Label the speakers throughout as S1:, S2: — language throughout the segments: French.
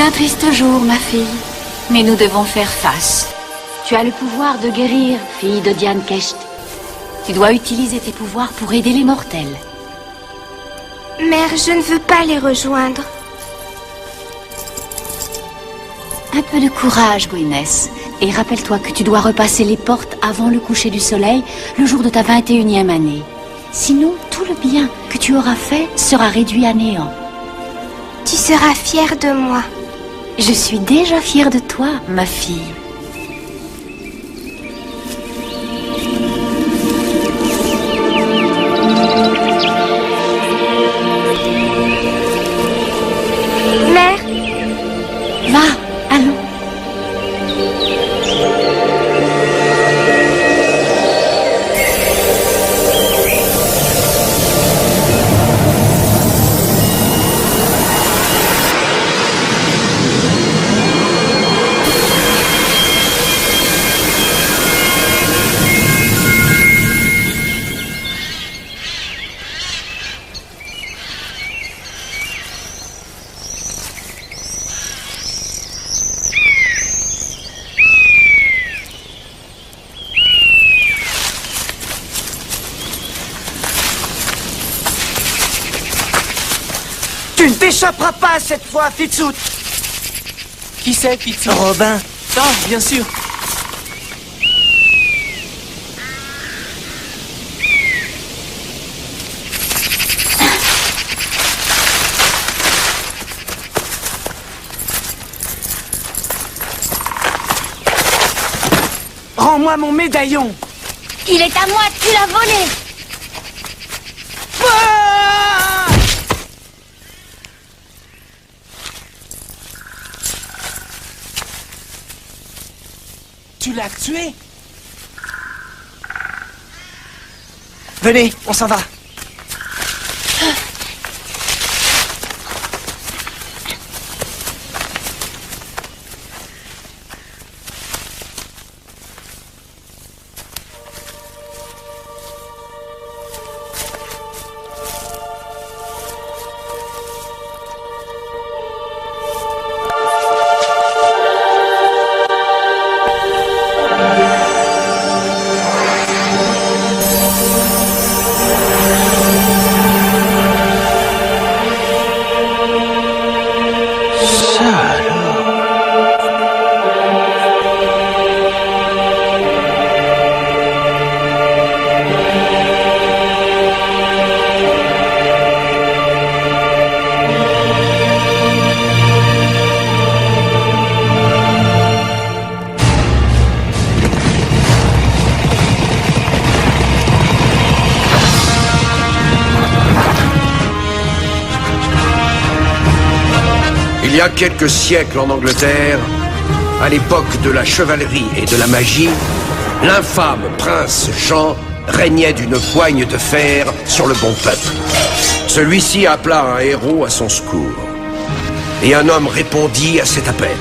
S1: un triste jour, ma fille. Mais nous devons faire face. Tu as le pouvoir de guérir, fille de Diane Kecht. Tu dois utiliser tes pouvoirs pour aider les mortels.
S2: Mère, je ne veux pas les rejoindre.
S1: Un peu de courage, Gwyneth. Et rappelle-toi que tu dois repasser les portes avant le coucher du soleil, le jour de ta 21e année. Sinon, tout le bien que tu auras fait sera réduit à néant.
S2: Tu seras fière de moi.
S1: Je suis déjà fière de toi, ma fille.
S2: Mère,
S1: Va, allons.
S3: Tu ne t'échapperas pas cette fois, Fitzout.
S4: Qui c'est, Fitzout?
S3: Robin.
S4: Non, bien sûr.
S3: Rends-moi mon médaillon.
S2: il est à moi, tu l'as volé.
S3: Ah!
S4: Tu l'as tué?
S3: Venez, on s'en va.
S5: Il y a quelques siècles en Angleterre, à l'époque de la chevalerie et de la magie, l'infâme prince Jean régnait d'une poigne de fer sur le bon peuple. Celui-ci appela un héros à son secours. Et un homme répondit à cet appel.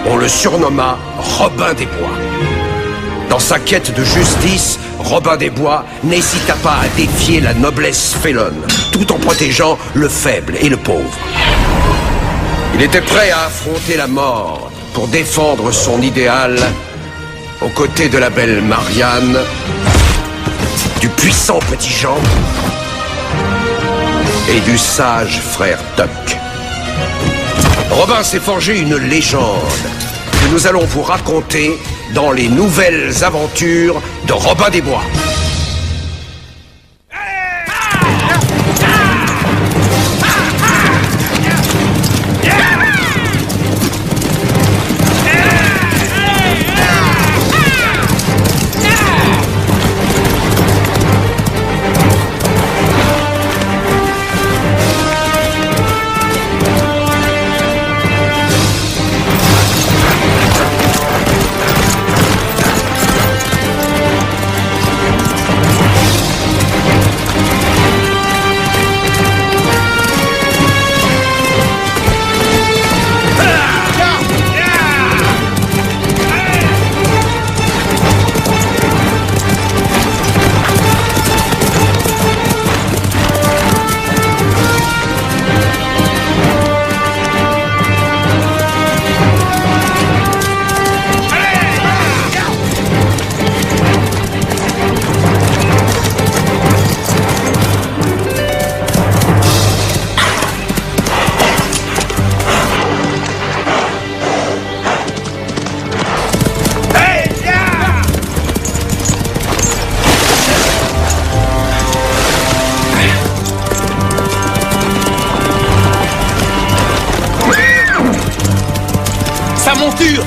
S5: On le surnomma Robin des Bois. Dans sa quête de justice, Robin des Bois n'hésita pas à défier la noblesse félonne, tout en protégeant le faible et le pauvre. Il était prêt à affronter la mort pour défendre son idéal aux côtés de la belle Marianne, du puissant petit Jean et du sage frère Tuck. Robin s'est forgé une légende que nous allons vous raconter dans les nouvelles aventures de Robin des Bois.
S4: sa monture.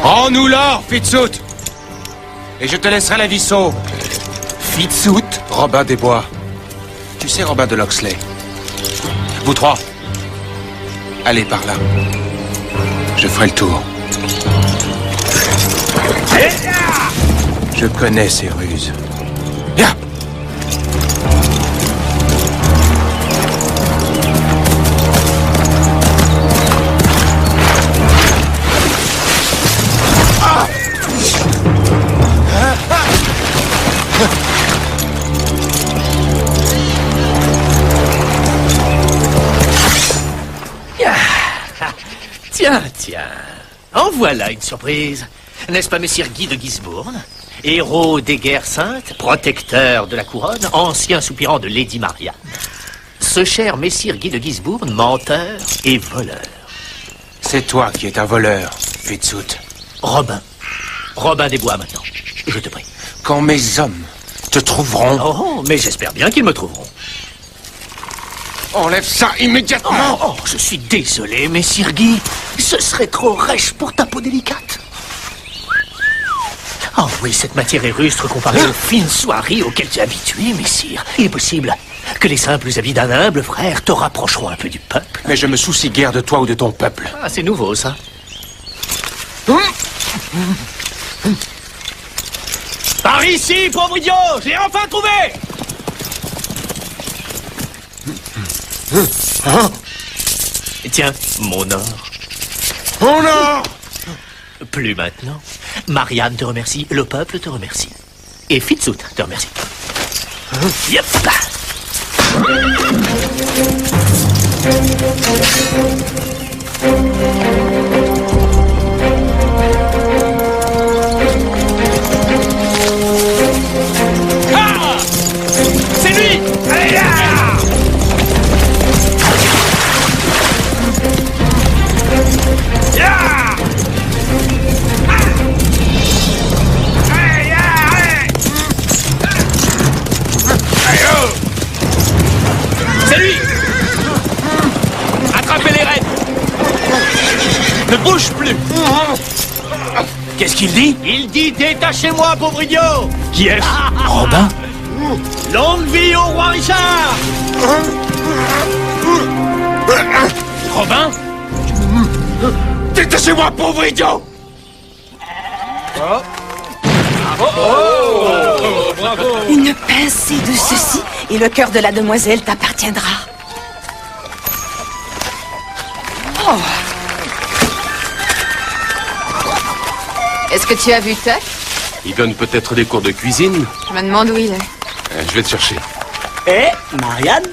S6: Rends-nous l'or, Fitzooth. Et je te laisserai la vie sauve.
S4: Fitzooth?
S6: Robin des Bois. Tu sais Robin de Locksley. Vous trois. Allez par là. Je ferai le tour. Je connais ces ruses. Viens.
S7: Tiens. En voilà une surprise. N'est-ce pas Messire Guy de Gisbourne? Héros des guerres saintes, protecteur de la couronne, ancien soupirant de Lady Marianne. Ce cher Messire Guy de Gisbourne, menteur et voleur.
S6: C'est toi qui es un voleur, Fitzooth.
S7: Robin des Bois maintenant, je te prie.
S6: Quand mes hommes te trouveront...
S7: Oh, mais j'espère bien qu'ils me trouveront.
S6: Enlève ça immédiatement.
S7: Oh, je suis désolé, Messire Guy. Ce serait trop rêche pour ta peau délicate. Oh oui, cette matière est rustre comparée aux fines soieries auxquelles tu es habitué, Messire. Il est possible que les simples habits d'un humble frère te rapprocheront un peu du peuple.
S6: Mais je me soucie guère de toi ou de ton peuple.
S7: Ah, c'est nouveau, ça. Par ici, pauvre idiot! Je l'ai enfin trouvé! Tiens, mon or.
S6: Mon or!
S7: Plus maintenant. Marianne te remercie, le peuple te remercie. Et Fitzooth te remercie. Yep.
S4: Ah! C'est lui! Allez là! C'est lui! Attrapez les rennes! Ne bouge plus!
S7: Qu'est-ce qu'il dit?
S4: Il dit détachez-moi, pauvre idiot!
S7: Qui est-ce? Robin?
S4: Longue vie au roi Richard!
S7: Robin?
S6: Détachez-moi, pauvre idiot!
S8: Une pincée de ceci et le cœur de la demoiselle t'appartiendra. Oh.
S9: Est-ce que tu as vu Tuck?
S10: Il donne peut-être des cours de cuisine.
S9: Je me demande où il est.
S10: Je vais te chercher.
S3: Eh, Marianne?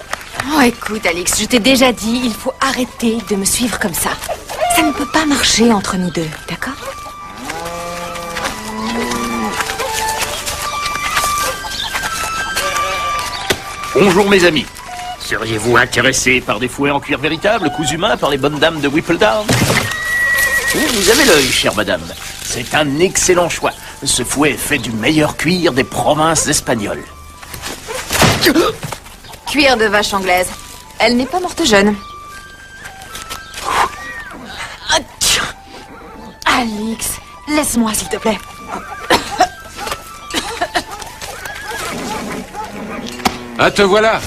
S8: Oh, écoute, Alix, je t'ai déjà dit, il faut arrêter de me suivre comme ça. Ça ne peut pas marcher entre nous deux, d'accord?
S7: Bonjour mes amis. Seriez-vous intéressés par des fouets en cuir véritable, cousus main par les bonnes dames de Whippledown? Vous avez l'œil, chère madame. C'est un excellent choix. Ce fouet est fait du meilleur cuir des provinces espagnoles.
S9: Cuir de vache anglaise. Elle n'est pas morte jeune.
S8: Alix, laisse-moi, s'il te plaît.
S10: Ah, te voilà!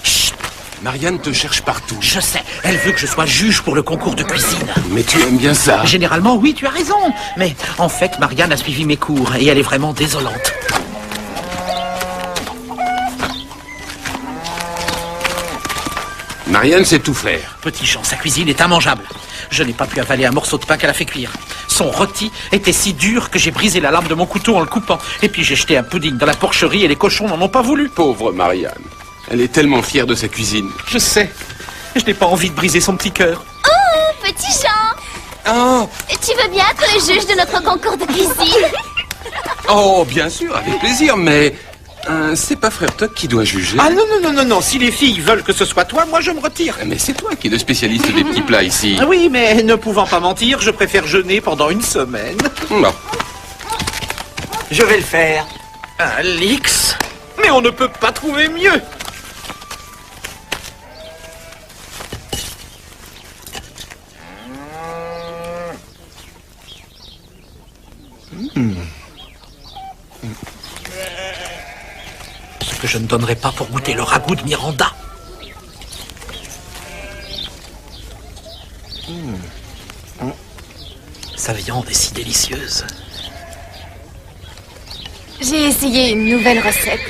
S10: Chut! Marianne te cherche partout.
S7: Je sais, elle veut que je sois juge pour le concours de cuisine.
S10: Mais tu aimes bien ça.
S7: Généralement, oui, tu as raison. Mais en fait, Marianne a suivi mes cours et elle est vraiment désolante.
S10: Marianne sait tout faire.
S7: Petit Jean, sa cuisine est immangeable. Je n'ai pas pu avaler un morceau de pain qu'elle a fait cuire. Son rôti était si dur que j'ai brisé la lame de mon couteau en le coupant. Et puis j'ai jeté un pudding dans la porcherie et les cochons n'en ont pas voulu.
S10: Pauvre Marianne. Elle est tellement fière de sa cuisine.
S7: Je sais. Je n'ai pas envie de briser son petit cœur.
S2: Oh, petit Jean!
S10: Oh!
S2: Tu veux bien être le juge de notre concours de cuisine?
S10: Oh, bien sûr, avec plaisir, mais... c'est pas Frère Tuck qui doit juger.
S7: Ah non. Si les filles veulent que ce soit toi, moi je me retire.
S10: Mais c'est toi qui es le spécialiste des petits plats ici.
S7: Oui, mais ne pouvant pas mentir, je préfère jeûner pendant une semaine.
S10: Non.
S3: Je vais le faire.
S7: Alix? Mais on ne peut pas trouver mieux. que je ne donnerais pas pour goûter le ragoût de Miranda. Sa viande est si délicieuse.
S8: J'ai essayé une nouvelle recette.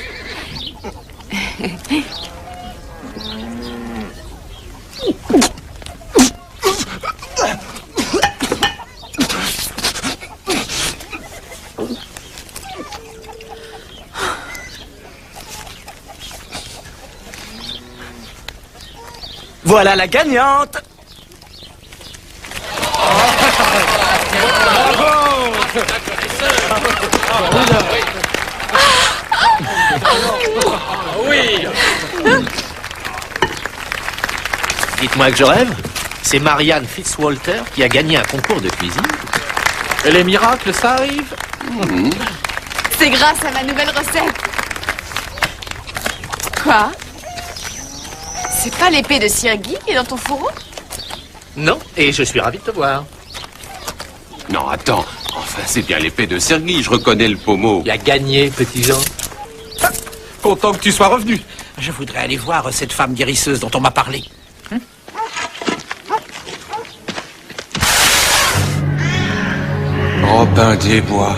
S3: Voilà la gagnante.
S7: Oui. Dites-moi que je rêve. C'est Marianne Fitzwalter qui a gagné un concours de cuisine. Et les miracles, ça arrive.
S8: C'est grâce à ma nouvelle recette. Quoi? C'est pas l'épée de Sir Guy qui est dans ton fourreau?
S7: Non, et je suis ravi de te voir.
S10: Non, attends. Enfin, c'est bien l'épée de Serguy, je reconnais le pommeau.
S7: Il a gagné, petit Jean.
S6: Content que tu sois revenu.
S7: Je voudrais aller voir cette femme guérisseuse dont on m'a parlé.
S10: Robin des Bois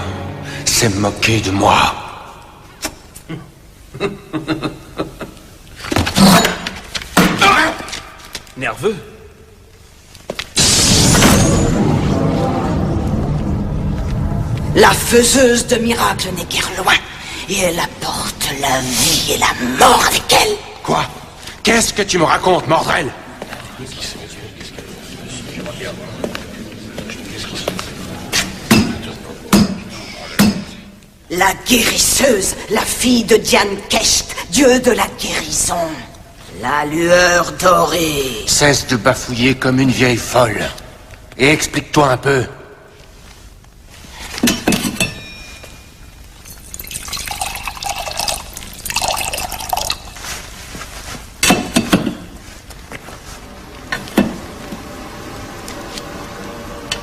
S10: s'est moqué de moi.
S6: Nerveux.
S3: La faiseuse de miracles n'est guère loin. Et elle apporte la vie et la mort avec elle.
S10: Quoi? Qu'est-ce que tu me racontes, Mordrel?
S3: La guérisseuse, la fille de Diane Kecht, dieu de la guérison. La lueur dorée.
S5: Cesse de bafouiller comme une vieille folle. Et explique-toi un peu.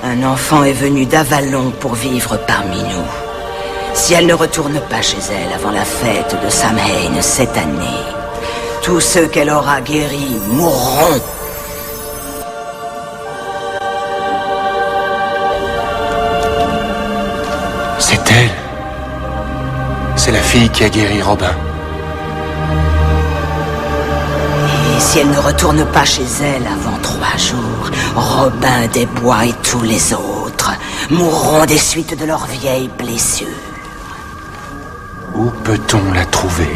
S3: Un enfant est venu d'Avalon pour vivre parmi nous. Si elle ne retourne pas chez elle avant la fête de Samhain cette année, tous ceux qu'elle aura guéris mourront.
S5: C'est elle. C'est la fille qui a guéri Robin.
S3: Et si elle ne retourne pas chez elle avant 3 jours, Robin des Bois et tous les autres mourront des suites de leurs vieilles blessures.
S5: Où peut-on la trouver?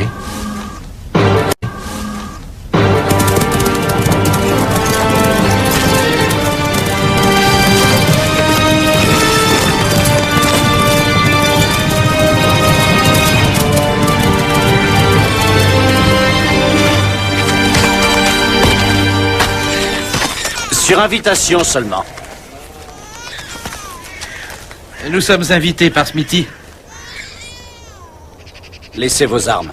S4: Sur invitation seulement.
S6: Nous sommes invités par Smithy.
S4: Laissez vos armes.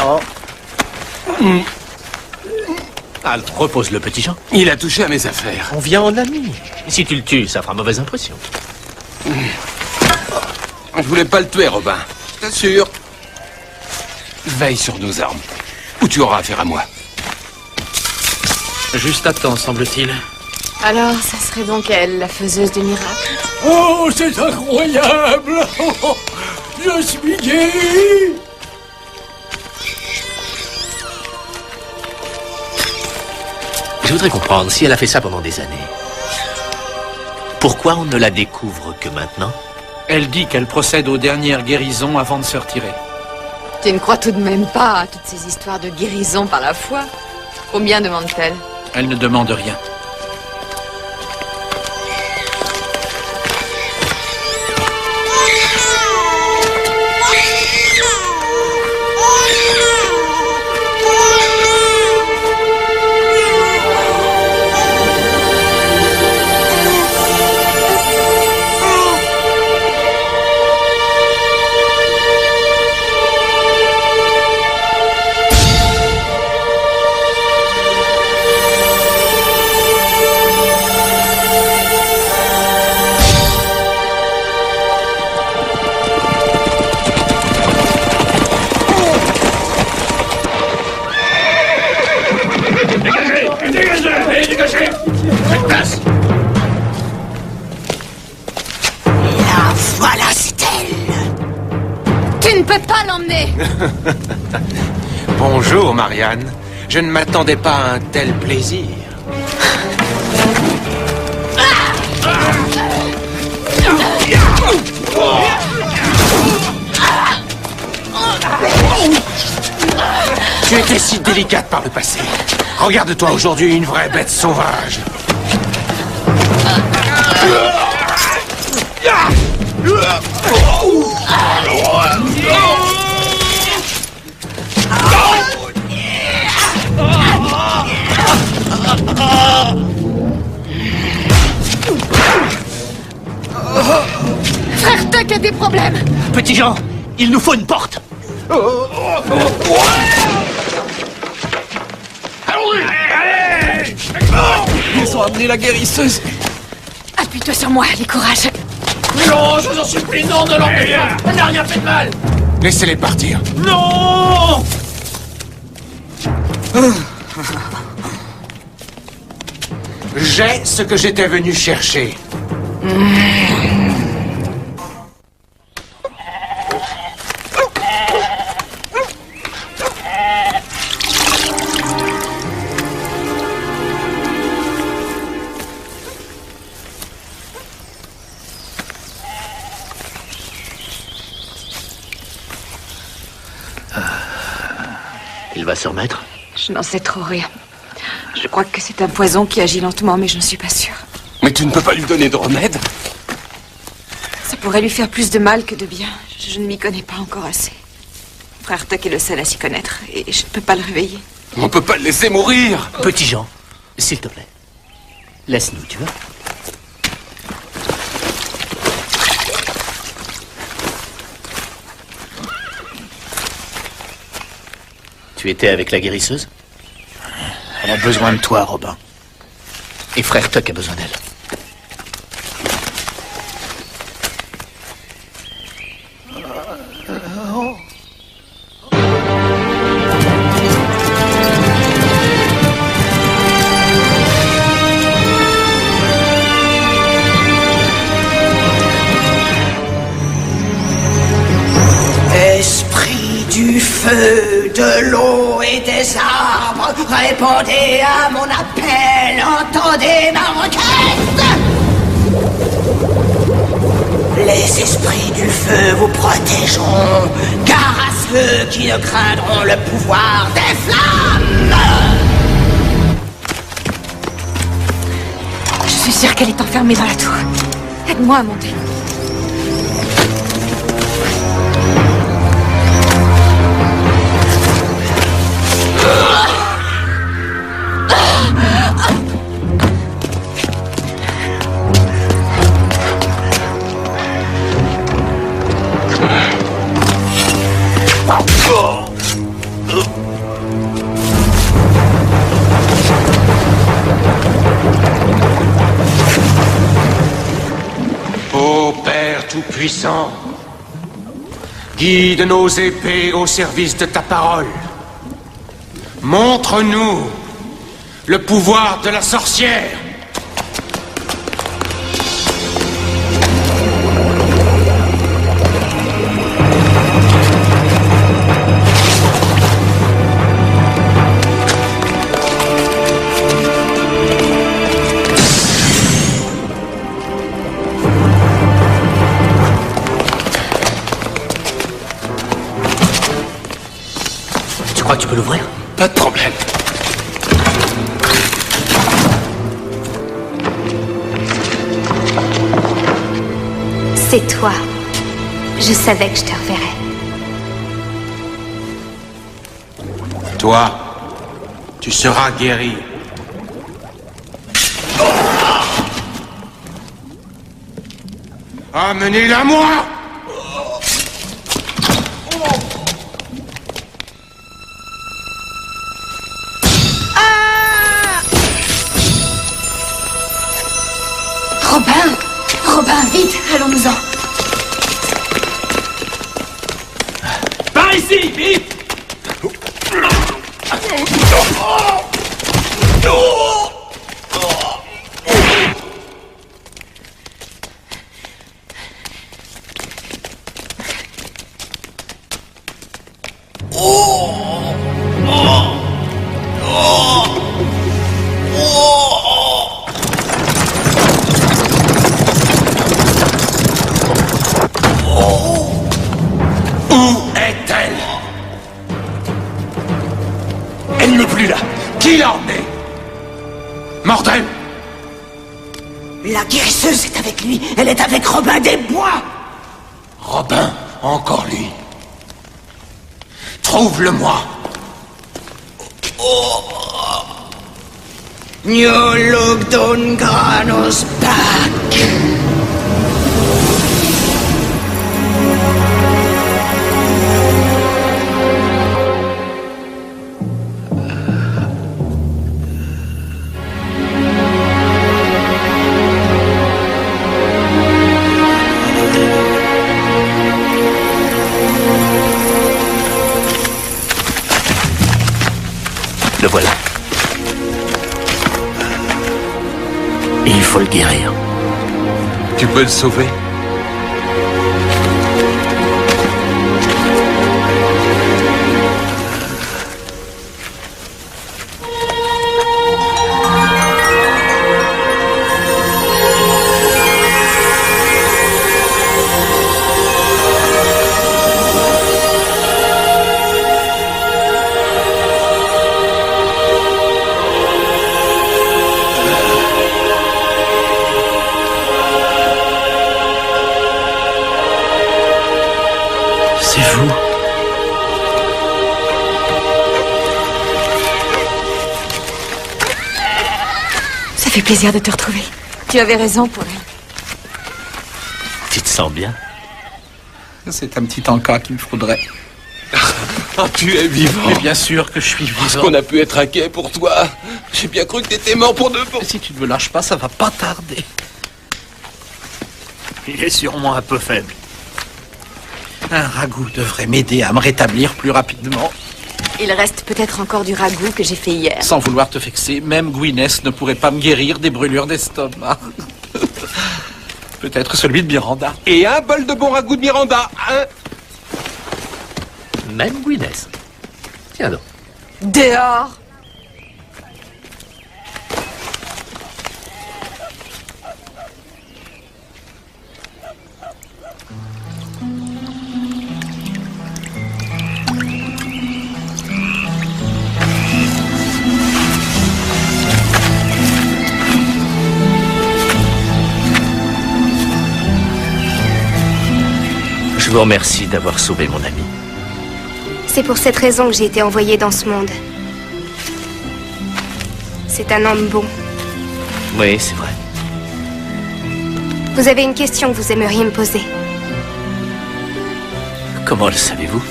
S7: Oh. Repose le petit Jean.
S10: Il a touché à mes affaires.
S7: On vient en ami. Si tu le tues, ça fera mauvaise impression.
S10: Je voulais pas le tuer, Robin. Je t'assure. Veille sur nos armes. Ou tu auras affaire à moi.
S7: Juste à temps, semble-t-il.
S8: Alors, ça serait donc elle, la faiseuse de miracles?
S11: Oh, c'est incroyable! Oh, je suis guéri!
S7: Je voudrais comprendre si elle a fait ça pendant des années. Pourquoi on ne la découvre que maintenant?
S6: Elle dit qu'elle procède aux dernières guérisons avant de se retirer.
S8: Tu ne crois tout de même pas à toutes ces histoires de guérison par la foi? Combien demande-t-elle?
S6: Elle ne demande rien. Bonjour, Marianne. Je ne m'attendais pas à un tel plaisir. Tu étais si délicate par le passé. Regarde-toi aujourd'hui, une vraie bête sauvage.
S8: Frère Tuck a des problèmes.
S7: Petit Jean, il nous faut une porte.
S10: Ils ont amené la guérisseuse.
S8: Appuie-toi sur moi, allez, courage.
S11: Non, je vous en supplie, non, ne l'empêchez pas. Elle n'a rien fait de mal.
S6: Laissez-les partir.
S11: Non.
S6: J'ai ce que j'étais venu chercher.
S7: Il va se remettre?
S8: Je n'en sais trop rien. Je crois que c'est un poison qui agit lentement, mais je ne suis pas sûre.
S10: Mais tu ne peux pas lui donner de remède?
S8: Ça pourrait lui faire plus de mal que de bien. Je ne m'y connais pas encore assez. Frère Tuck est le seul à s'y connaître, et je ne peux pas le réveiller.
S10: On peut pas le laisser mourir.
S7: Petit Jean, s'il te plaît. Laisse-nous, tu veux? Tu étais avec la guérisseuse? Elle a besoin de toi, Robin. Et frère Tuck a besoin d'elle.
S3: Esprit du feu, de l'eau et des arbres, répondez à mon appel, entendez ma requête. Les esprits du feu vous protégeront, car à ceux qui ne craindront le pouvoir des flammes.
S8: Je suis sûre qu'elle est enfermée dans la tour. Aide-moi à monter.
S6: Ô Père Tout-Puissant, guide nos épées au service de ta parole. Montre-nous le pouvoir de la sorcière.
S7: Tu crois que tu peux l'ouvrir?
S10: Pas de problème.
S2: C'est toi. Je savais que je te reverrais.
S6: Toi, tu seras guéri. Amenez-la moi!
S8: Robin, vite, allons-nous-en.
S11: Par ici, vite.
S10: emmené? Mordred!
S3: La guérisseuse est avec lui. Elle est avec Robin des Bois.
S10: Robin, encore lui. Trouve-le-moi.
S3: New look don granos back.
S7: Le voilà. Et il faut le guérir.
S10: Tu peux le sauver?
S8: Ça fait plaisir de te retrouver. Tu avais raison, Paul.
S7: Tu te sens bien?
S12: C'est un petit encas qu'il me faudrait.
S10: Ah, tu es vivant.
S7: Mais bien sûr que je suis vivant.
S10: Est-ce qu'on a pu être inquiet pour toi? J'ai bien cru que t'étais mort pour de bon.
S7: Si tu ne me lâches pas, ça va pas tarder. Il est sûrement un peu faible. Un ragoût devrait m'aider à me rétablir plus rapidement.
S8: Il reste peut-être encore du ragoût que j'ai fait hier.
S12: Sans vouloir te vexer, même Gwyneth ne pourrait pas me guérir des brûlures d'estomac. Peut-être celui de Miranda.
S10: Et un bol de bon ragoût de Miranda, hein?
S7: Même Gwyneth. Tiens donc.
S8: Dehors!
S7: Je vous remercie d'avoir sauvé mon ami.
S2: C'est pour cette raison que j'ai été envoyée dans ce monde. C'est un homme bon.
S7: Oui, c'est vrai.
S2: Vous avez une question que vous aimeriez me poser.
S7: Comment le savez-vous?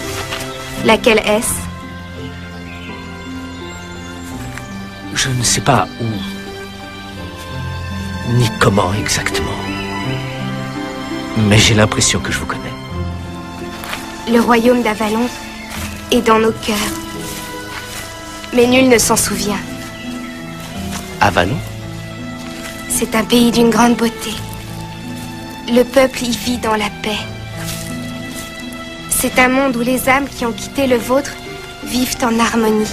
S2: Laquelle est-ce?
S7: Je ne sais pas où, ni comment exactement. Mais j'ai l'impression que je vous connais.
S2: Le royaume d'Avalon est dans nos cœurs. Mais nul ne s'en souvient.
S7: Avalon?
S2: C'est un pays d'une grande beauté. Le peuple y vit dans la paix. C'est un monde où les âmes qui ont quitté le vôtre vivent en harmonie.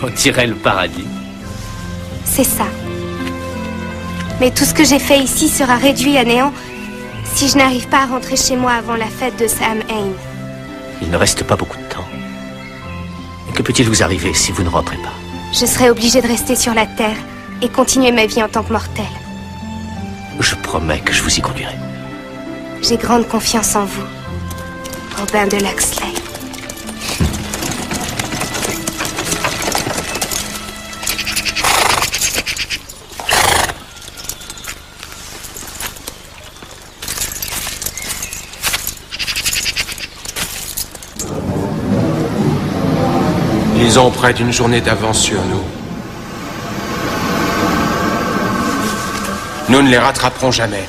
S7: On dirait le paradis.
S2: C'est ça. Mais tout ce que j'ai fait ici sera réduit à néant si je n'arrive pas à rentrer chez moi avant la fête de Samhain.
S7: Il ne reste pas beaucoup de temps. Que peut-il vous arriver si vous ne rentrez pas?
S2: Je serai obligée de rester sur la terre et continuer ma vie en tant que mortelle.
S7: Je promets que je vous y conduirai.
S2: J'ai grande confiance en vous, Robin de Locksley.
S10: Ils ont près d'une journée d'avance sur nous. Nous ne les rattraperons jamais.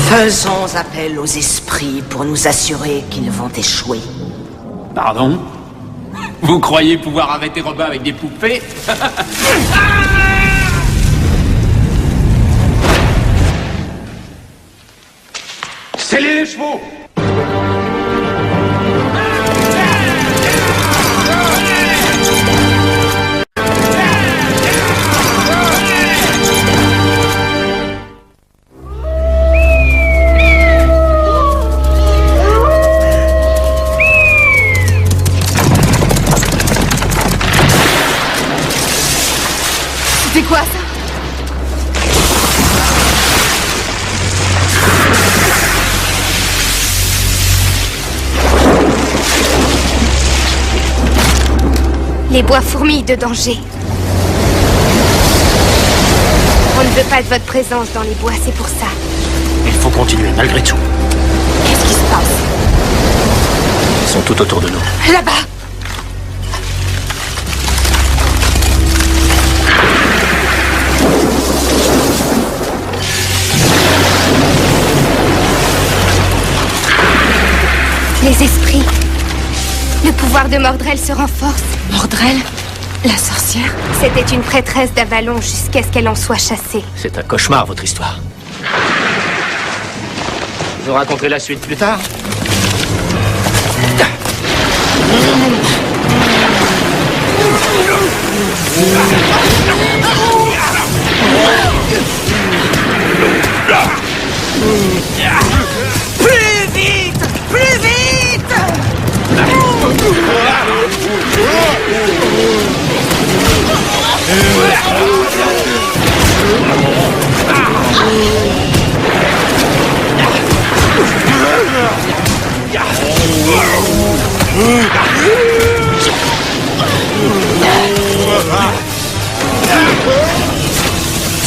S3: Faisons appel aux esprits pour nous assurer qu'ils vont échouer.
S12: Pardon? Vous croyez pouvoir arrêter Robin avec des poupées?
S10: Scellez les chevaux!
S2: Les bois fourmillent de danger. On ne veut pas de votre présence dans les bois, c'est pour ça.
S7: Il faut continuer, malgré tout.
S8: Qu'est-ce qui se passe?
S7: Ils sont tout autour de nous.
S8: Là-bas!
S2: Les esprits. Le pouvoir de Mordrel se renforce.
S8: Mordrel? La sorcière?
S2: C'était une prêtresse d'Avalon jusqu'à ce qu'elle en soit chassée.
S7: C'est un cauchemar, votre histoire. Je vous raconterai la suite plus tard.
S3: Plus vite! Plus vite!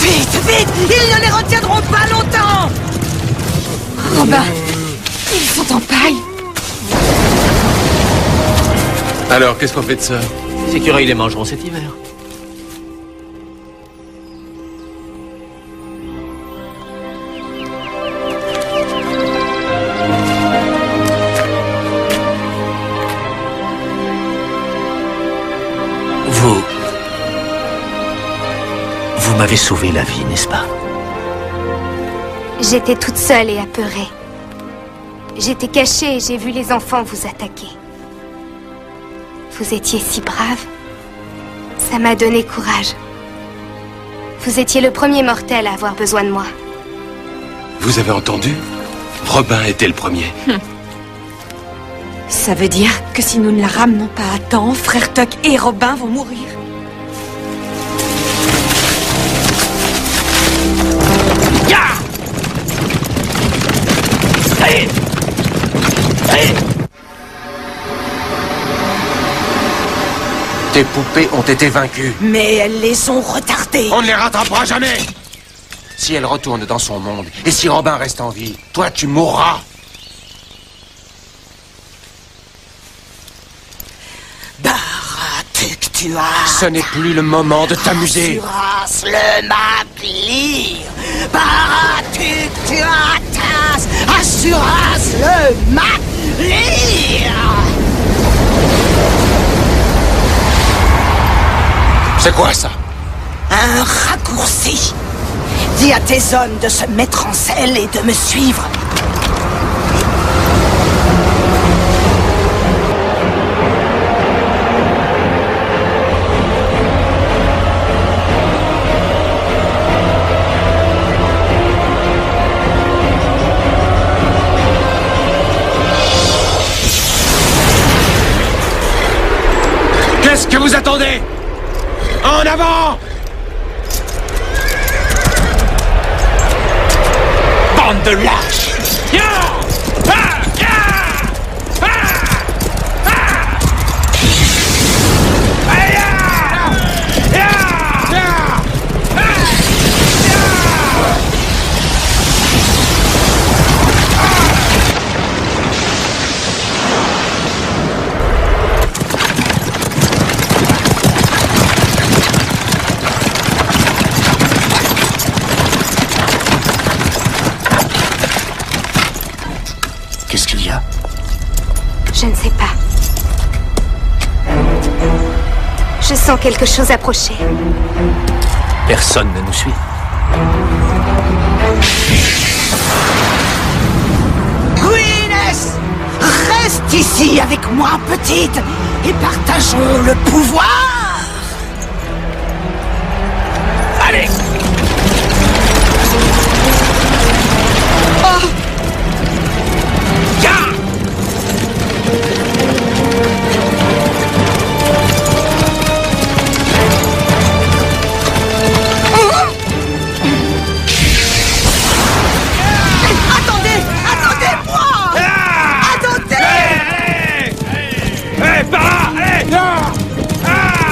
S3: Vite, vite! Ils ne les retiendront pas longtemps!
S8: Robin! Ils sont en paille!
S10: Alors, qu'est-ce qu'on fait de ça?
S7: Les écureuils les mangeront cet hiver. Vous m'avez sauvé la vie, n'est-ce pas?
S2: J'étais toute seule et apeurée. J'étais cachée et j'ai vu les enfants vous attaquer. Vous étiez si brave. Ça m'a donné courage. Vous étiez le premier mortel à avoir besoin de moi.
S10: Vous avez entendu? Robin était le premier.
S8: Ça veut dire que si nous ne la ramenons pas à temps, frère Tuck et Robin vont mourir.
S6: Tes poupées ont été vaincues.
S3: Mais elles les ont retardées.
S6: On ne les rattrapera jamais. Si elle retourne dans son monde, et si Robin reste en vie, toi tu mourras.
S3: Baratuk, tu as...
S6: Ce n'est plus le moment de t'amuser.
S3: Assuras le Maglir. Baratuk, tu as... Assuras le Maglir.
S6: C'est quoi ça?
S3: Un raccourci. Dis à tes hommes de se mettre en selle et de me suivre.
S6: Qu'est-ce que vous attendez? En avant! Bande de lâches!
S7: Qu'est-ce qu'il y a?
S2: Je ne sais pas. Je sens quelque chose approcher.
S7: Personne ne nous suit.
S3: Gwyneth, reste ici avec moi, petite, et partageons le pouvoir. Allez. Oh.
S11: Par là! Allez!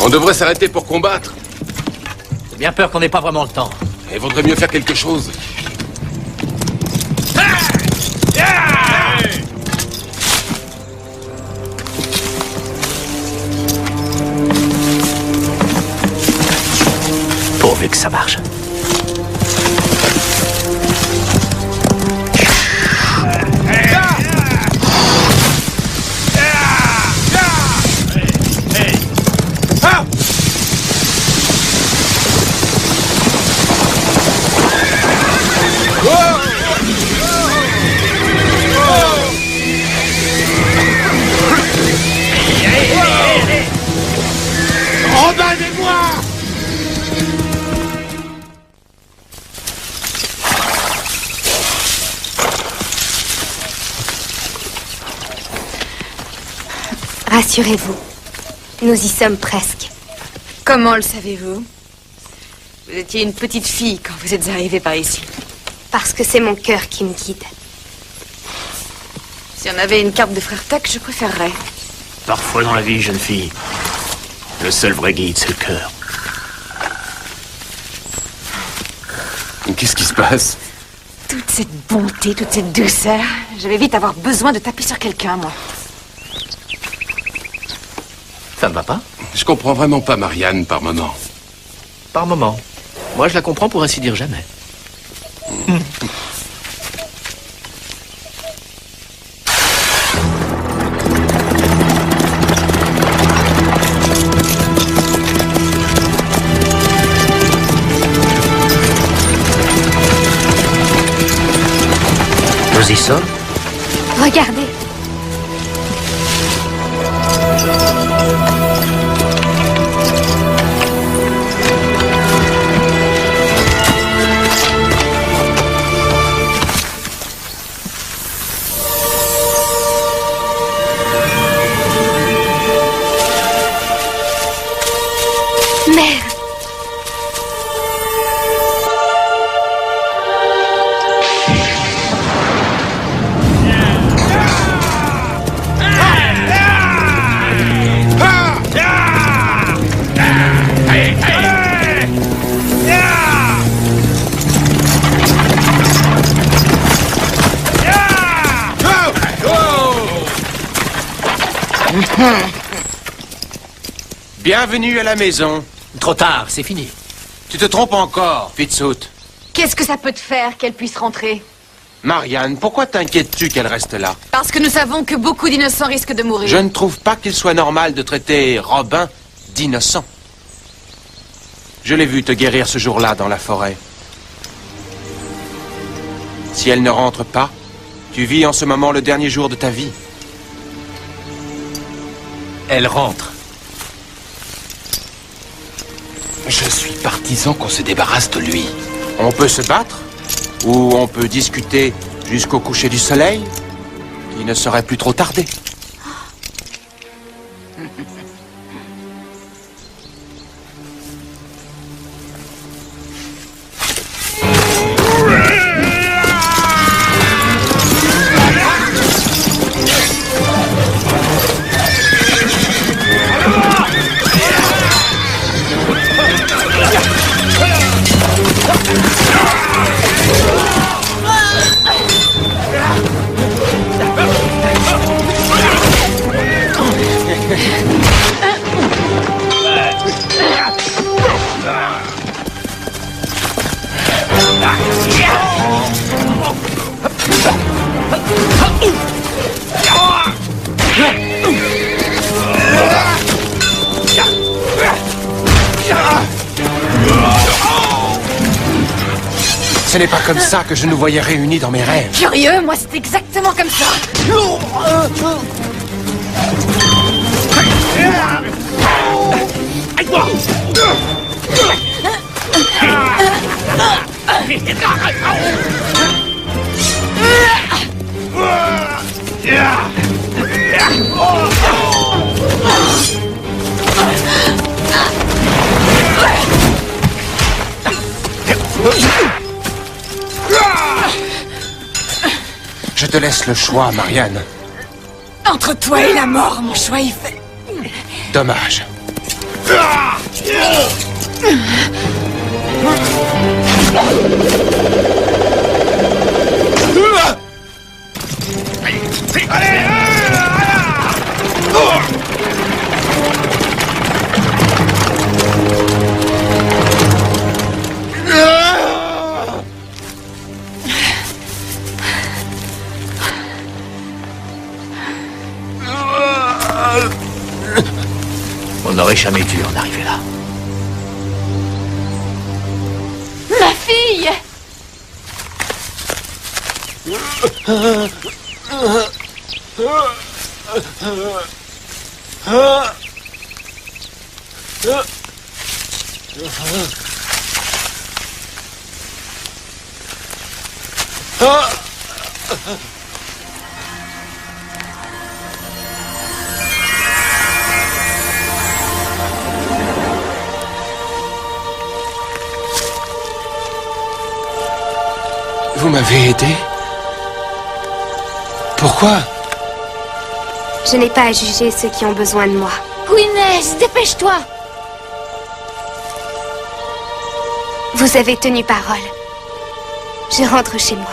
S10: On devrait s'arrêter pour combattre.
S7: J'ai bien peur qu'on n'ait pas vraiment le temps.
S10: Il vaudrait mieux faire quelque chose.
S7: Pourvu que ça marche.
S11: Robin des Bois!
S2: Rassurez-vous, nous y sommes presque.
S8: Comment le savez-vous? Vous étiez une petite fille quand vous êtes arrivée par ici.
S2: Parce que c'est mon cœur qui me guide.
S8: Si on avait une carte de Frère Tuck, je préférerais.
S7: Parfois dans la vie, jeune fille, le seul vrai guide, c'est le cœur.
S10: Qu'est-ce qui se passe?
S8: Toute cette bonté, toute cette douceur. Je vais vite avoir besoin de taper sur quelqu'un, moi.
S7: Ça ne va pas?
S10: Je comprends vraiment pas Marianne par moment.
S7: Par moment. Moi, je la comprends pour ainsi dire jamais. Nous y sommes.
S2: Regardez. Merde.
S6: Bienvenue à la maison.
S7: Trop tard, c'est fini.
S6: Tu te trompes encore, Fitzhugh.
S9: Qu'est-ce que ça peut te faire qu'elle puisse rentrer?
S6: Marianne, pourquoi t'inquiètes-tu qu'elle reste là?
S9: Parce que nous savons que beaucoup d'innocents risquent de mourir.
S6: Je ne trouve pas qu'il soit normal de traiter Robin d'innocent. Je l'ai vu te guérir ce jour-là dans la forêt. Si elle ne rentre pas, tu vis en ce moment le dernier jour de ta vie.
S7: Elle rentre.
S10: Je suis partisan qu'on se débarrasse de lui.
S6: On peut se battre, ou on peut discuter jusqu'au coucher du soleil, qui ne saurait plus trop tarder. Ce n'est pas comme ça que je nous voyais réunis dans mes rêves.
S9: Curieux, moi c'est exactement comme ça.
S6: Je te laisse le choix, Marianne.
S8: Entre toi et la mort, mon choix est fait.
S6: Dommage.
S7: On n'aurait jamais dû en arriver là.
S9: Ma fille!
S6: Vous m'avez aidé? Pourquoi?
S2: Je n'ai pas à juger ceux qui ont besoin de moi.
S9: Gwyneth, dépêche-toi!
S2: Vous avez tenu parole. Je rentre chez moi.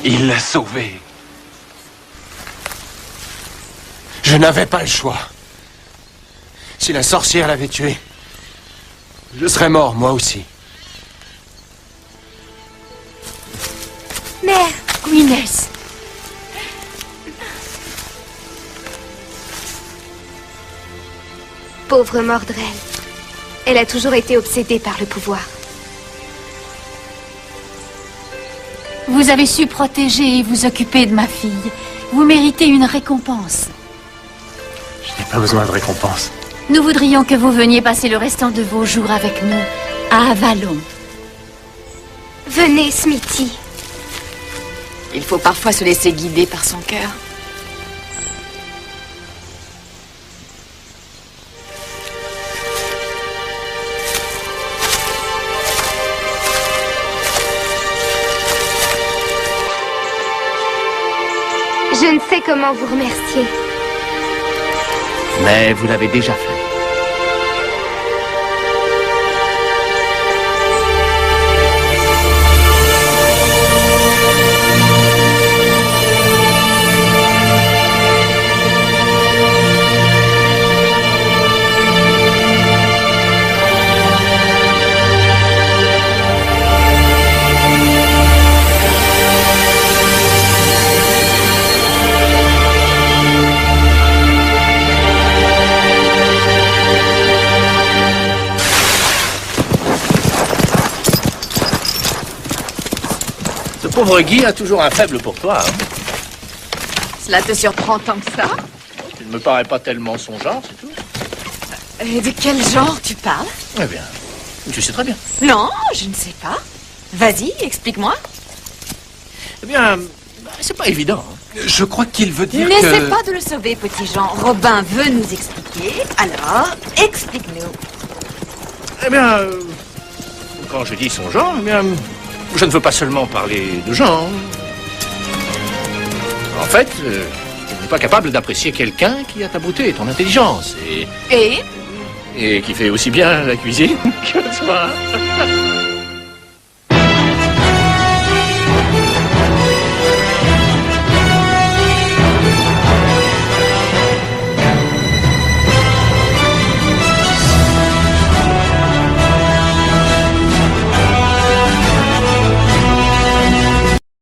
S6: Il l'a sauvé. Je n'avais pas le choix. Si la sorcière l'avait tué, je serais mort, moi aussi.
S2: Mère!
S9: Gwyneth!
S2: Pauvre Mordred. Elle a toujours été obsédée par le pouvoir.
S1: Vous avez su protéger et vous occuper de ma fille. Vous méritez une récompense.
S12: Je n'ai pas besoin de récompense.
S1: Nous voudrions que vous veniez passer le restant de vos jours avec nous, à Avalon.
S2: Venez, Smithy.
S8: Il faut parfois se laisser guider par son cœur.
S2: Je ne sais comment vous remercier.
S7: Mais vous l'avez déjà fait. Ce pauvre Guy a toujours un faible pour toi. Hein.
S9: Cela te surprend tant que ça?
S7: Tu ne me parais pas tellement son genre, c'est tout.
S9: Et de quel genre tu parles?
S7: Eh bien, tu sais très bien.
S9: Non, je ne sais pas. Vas-y, explique-moi.
S7: Eh bien, c'est pas évident. Hein.
S6: Je crois qu'il veut dire
S9: N'essaie pas de le sauver, petit Jean. Robin veut nous expliquer. Alors, explique-nous.
S7: Eh bien, quand je dis son genre, eh bien, je ne veux pas seulement parler de genre. En fait, tu n'es pas capable d'apprécier quelqu'un qui a ta beauté et ton intelligence. Et qui fait aussi bien la cuisine que toi.